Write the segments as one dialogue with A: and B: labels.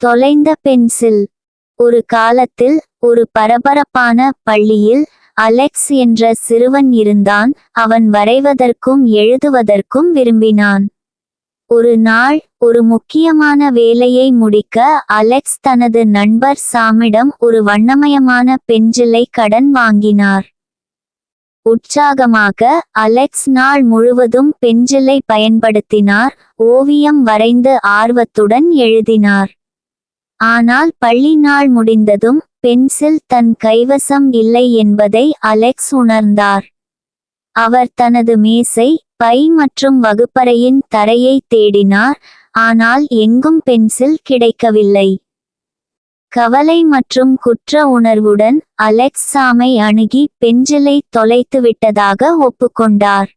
A: தொலைந்த பென்சில். ஒரு காலத்தில் ஒரு பரபரப்பான பள்ளியில் அலெக்ஸ் என்ற சிறுவன் இருந்தான். அவன் வரைவதற்கும் எழுதுவதற்கும் விரும்பினான். ஒரு நாள் ஒரு முக்கியமான வேலையை முடிக்க அலெக்ஸ் தனது நண்பர் சாமிடம் ஒரு வண்ணமயமான பென்சிலை கடன் வாங்கினார். உற்சாகமாக அலெக்ஸ் நாள் முழுவதும் பென்சிலை பயன்படுத்தினார். ஓவியம் வரைந்து ஆர்வத்துடன் எழுதினார். ஆனால் பள்ளி நாள் முடிந்ததும் பென்சில் தன் கைவசம் இல்லை என்பதை அலெக்ஸ் உணர்ந்தார். அவர் தனது மேசை, பை மற்றும் வகுப்பறையின் தரையை தேடினார். ஆனால் எங்கும் பென்சில் கிடைக்கவில்லை. கவலை மற்றும் குற்ற உணர்வுடன் அலெக்ஸ் சாமை அணுகி பென்சிலை தொலைத்துவிட்டதாக ஒப்புக்கொண்டார்.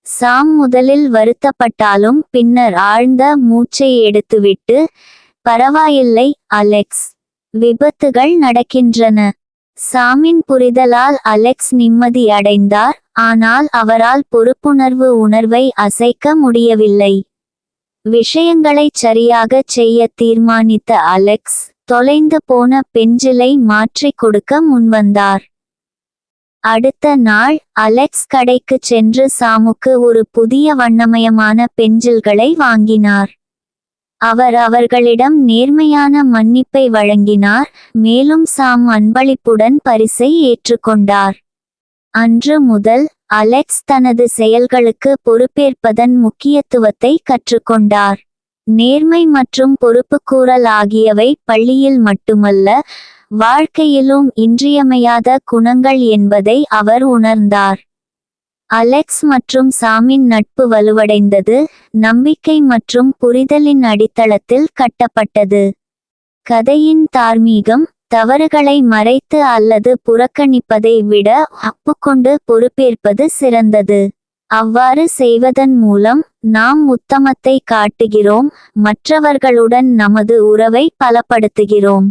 A: சாம் முதலில் வருத்தப்பட்டாலும் பின்னர் ஆழ்ந்த மூச்சை எடுத்துவிட்டு, பரவாயில்லை அலெக்ஸ், விபத்துகள் நடக்கின்றன. சாமின் புரிதலால் அலெக்ஸ் நிம்மதி அடைந்தார். ஆனால் அவரால் பொறுப்புணர்வு உணர்வை அசைக்க முடியவில்லை. விஷயங்களைச் சரியாகச் செய்ய தீர்மானித்த அலெக்ஸ் தொலைந்து போன பென்சிலை மாற்றிக் கொடுக்க முன்வந்தார். அடுத்த நாள் அலெக்ஸ் கடைக்குச் சென்று சாமுக்கு ஒரு புதிய வண்ணமயமான பென்சில்களை வாங்கினார். அவர் அவர்களிடம் நேர்மையான மன்னிப்பை வழங்கினார். மேலும் சாம் அன்பளிப்புடன் பரிசை ஏற்றுக்கொண்டார். அன்று முதல் அலெக்ஸ் தனது செயல்களுக்கு பொறுப்பேற்பதன் முக்கியத்துவத்தை கற்றுக்கொண்டார். நேர்மை மற்றும் பொறுப்புக்கூறல் ஆகியவை பள்ளியில் மட்டுமல்ல, வாழ்க்கையிலும் இன்றியமையாத குணங்கள் என்பதை அவர் உணர்ந்தார். அலெக்ஸ் மற்றும் சாமின் நட்பு வலுவடைந்தது, நம்பிக்கை மற்றும் புரிதலின் அடித்தளத்தில் கட்டப்பட்டது. கதையின் தார்மீகம், தவறுகளை மறைத்து அல்லது புறக்கணிப்பதை விட ஒப்புக்கொண்டு பொறுப்பேற்பது சிறந்தது. அவ்வாறு செய்வதன் மூலம் நாம் உத்தமத்தை காட்டுகிறோம், மற்றவர்களுடன் நமது உறவை பலப்படுத்துகிறோம்.